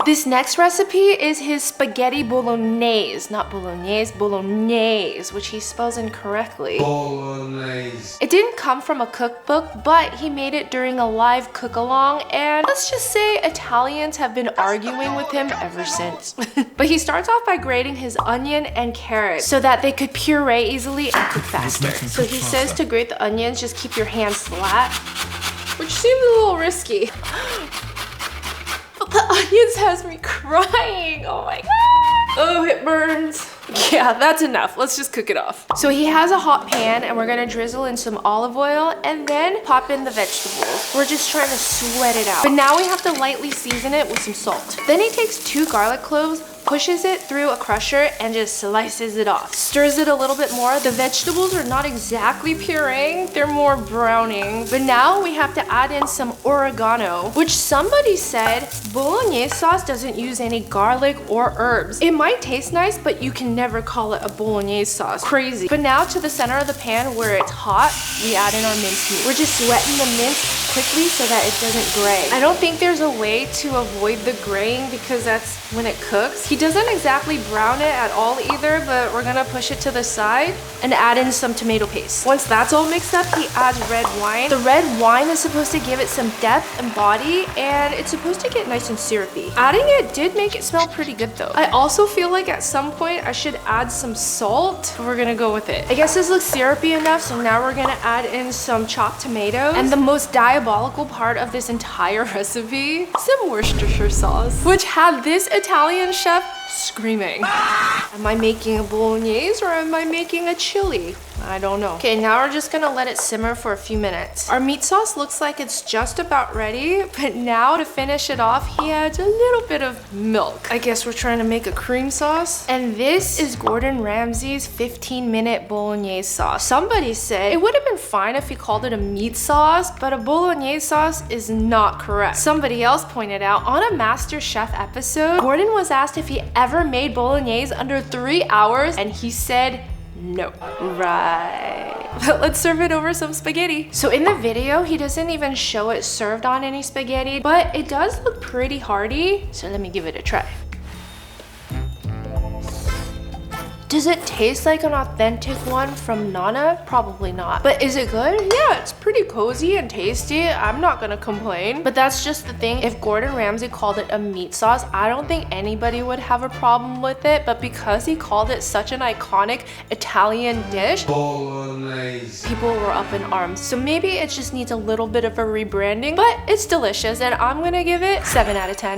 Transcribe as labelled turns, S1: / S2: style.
S1: This next recipe is his spaghetti bolognese, not bolognese, bolognese, which he spells incorrectly.
S2: Bolognese.
S1: It didn't come from a cookbook, but he made it during a live cook-along, and let's just say Italians have been arguing with him ever since. But he starts off by grating his onion and carrot so that they could puree easily and cook faster. So he says to grate the onions, just keep your hands flat, which seems a little risky. But the onions has me crying. Oh my god. Oh, it burns. Yeah, that's enough. Let's just cook it off. So he has a hot pan and we're gonna drizzle in some olive oil and then pop in the vegetables. We're just trying to sweat it out. But now we have to lightly season it with some salt. Then he takes 2 garlic cloves, pushes it through a crusher and just slices it off. Stirs it a little bit more. The vegetables are not exactly pureeing, they're more browning. But now we have to add in some oregano, which somebody said bolognese sauce doesn't use any garlic or herbs. It might taste nice, but you can never call it a bolognese sauce. Crazy. But now to the center of the pan where it's hot, we add in our minced meat. We're just wetting the mince quickly so that it doesn't gray. I don't think there's a way to avoid the graying because that's when it cooks. He doesn't exactly brown it at all either, but we're gonna push it to the side and add in some tomato paste. Once that's all mixed up, he adds red wine. The red wine is supposed to give it some depth and body, and it's supposed to get nice and syrupy. Adding it did make it smell pretty good though. I also feel like at some point I should add some salt. We're gonna go with it. I guess this looks syrupy enough, so now we're gonna add in some chopped tomatoes. And the most diabolical part of this entire recipe, some Worcestershire sauce, which had this Italian chef screaming. Am I making a bolognese or am I making a chili? I don't know. Okay, now we're just gonna let it simmer for a few minutes. Our meat sauce looks like it's just about ready, but now to finish it off, he adds a little bit of milk. I guess we're trying to make a cream sauce. And this is Gordon Ramsay's 15-minute bolognese sauce. Somebody said it would have been fine if he called it a meat sauce, but a bolognese sauce is not correct. Somebody else pointed out on a Master Chef episode, Gordon was asked if he ever made bolognese under 3 hours, and he said no. Right. Let's serve it over some spaghetti. So in the video, he doesn't even show it served on any spaghetti, but it does look pretty hearty. So let me give it a try. Does it taste like an authentic one from Nana? Probably not. But is it good? Yeah, it's pretty cozy and tasty. I'm not gonna complain. But that's just the thing. If Gordon Ramsay called it a meat sauce, I don't think anybody would have a problem with it. But because he called it such an iconic Italian dish,
S2: Bolognese.
S1: people were up in arms. So maybe it just needs a little bit of a rebranding, but it's delicious and I'm gonna give it 7 out of 10.